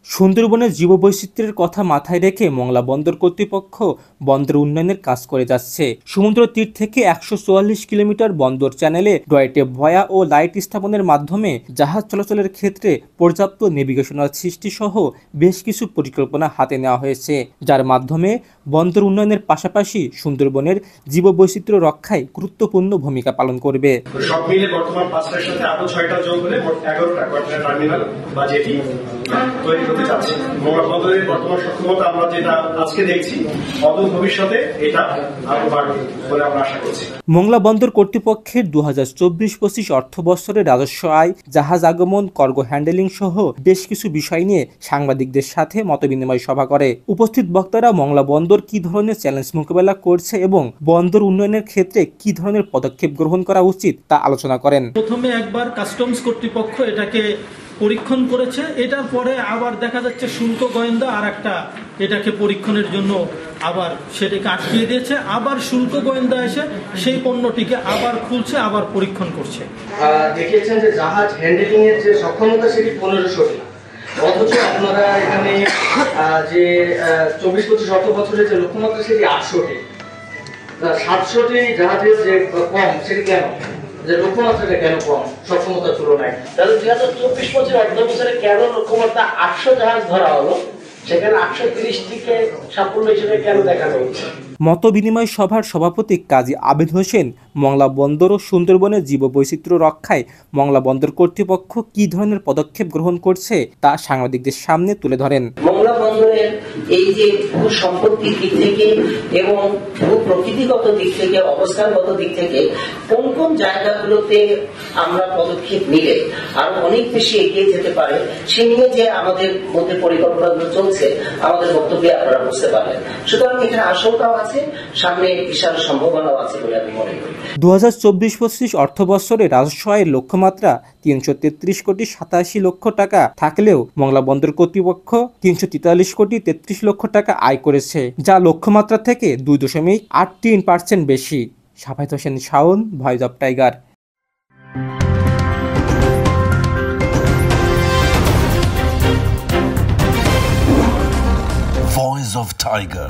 সুন্দরবনের জীববৈচিত্র্যের কথা মাথায় রেখে মংলা বন্দর কর্তৃপক্ষ বন্দর উন্নয়নের কাজ করে যাচ্ছে। সমুদ্র তীর থেকে ১৪৪ কিলোমিটার বন্দর চ্যানেলে টয় ভয়া ও লাইট স্থাপনের মাধ্যমে জাহাজ চলাচলের ক্ষেত্রে পর্যাপ্ত নেভিগেশনাল সৃষ্টি সহ বেশ কিছু পরিকল্পনা হাতে নেওয়া হয়েছে, যার মাধ্যমে বন্দর উন্নয়নের পাশাপাশি সুন্দরবনের জীববৈচিত্র্য রক্ষায় গুরুত্বপূর্ণ ভূমিকা পালন করবে। সব মিলে বর্তমান ৫টার সাথে আরো ৬টা যোগ হলে মোট ১১টা কন্টেইনার টার্মিনাল বা জেটি তৈরি হতে যাচ্ছে। মংলা বন্দরের বর্তমান সক্ষমতা আমরা যেটা আজকে দেখছি, অদূর ভবিষ্যতে এটা আরো বাড়বে বলে আমরা আশা করছি। মংলা বন্দর কর্তৃপক্ষের ২০২৪-২৫ অর্থ বছরের রাজস্ব আয়, জাহাজ আগমন, কার্গো হ্যান্ডেলিং সহ বেশ কিছু বিষয় নিয়ে সাংবাদিকদের সাথে মতবিনিময় সভা করে। উপস্থিত বক্তারা মংলা বন্দর কি ধরনের চ্যালেঞ্জ মোকাবেলা করছে এবং বন্দর উন্নয়নের ক্ষেত্রে কি ধরনের পদক্ষেপ গ্রহণ করা উচিত তা আলোচনা করেন। প্রথমে একবার কাস্টমস কর্তৃপক্ষ এটাকে পরীক্ষণ করেছে, এটার পরে আবার দেখা যাচ্ছে শুল্ক গোয়েন্দা আর একটা এটাকে পরীক্ষণের জন্য আবার সেটাকে আটকিয়ে দিয়েছে। আবার শুল্ক গোয়েন্দা এসে সেই পণ্যটিকে আবার খুলছে, আবার পরীক্ষণ করছে। দেখিয়েছেন যে জাহাজ হ্যান্ডেলিং এর যে সক্ষমতা সেটি ১৫০০টি, অথচ আপনারা এখানে যে ২৪-২৫ অর্থ বছরের যে লক্ষ্যমাত্রা সেটি ৮০০টি, ৭০০টি জাহাজের যে কম সেটি কেন, যে লক্ষ্যমাত্রাটা কেন কম সক্ষমতার তুলনায়? তাহলে ২০২৪-২৫ অর্থ বছরে কেন লক্ষ্যমাত্রা ৮০০ জাহাজ ধরা হলো, সেখানে ৮৩০টিকে সাফল্য হিসেবে কেন দেখানো হচ্ছে? মত বিনিময় সভার সভাপতি কাজী আবেদ হোসেন মংলা বন্দর ও সুন্দরবনের জীববৈচিত্র্য রক্ষায় মংলা বন্দর কর্তৃপক্ষ কি ধরনের পদক্ষেপ গ্রহণ করছে তা সাংবাদিকদের সামনে তুলে ধরেন। মংলা বন্দরের এই যে ভূ সম্পত্তির দিক থেকে এবং ভূ প্রকৃতিগত দিক থেকে, অবস্থানগত দিক থেকে কোন কোন জায়গাগুলোতে আমরা পদক্ষেপ নিলে আরো অনেক বেশি এগিয়ে যেতে পারে সে নিয়ে যে আমাদের মধ্যে পরিকল্পনাগুলো চলছে, আমাদের বক্তব্যে আপনারা বুঝতে পারবেন। সুতরাং এখানে আশঙ্কাও আছে, সামনে বিশাল সম্ভাবনাও আছে বলে আমি মনে করি। ২০২৪-২৫ অর্থ বছরে রাজস্ব আয়ের লক্ষ্যমাত্রা ৩৩৩ কোটি ৮৭ লক্ষ টাকা থাকলেও মংলা বন্দর কর্তৃপক্ষ ৩৪৩ কোটি ৩৩ লক্ষ টাকা আয় করেছে, যা লক্ষ্যমাত্রা থেকে ২.৮৩% বেশি। Safayet Hossain Shaon, voice of tiger. Voice of Tiger.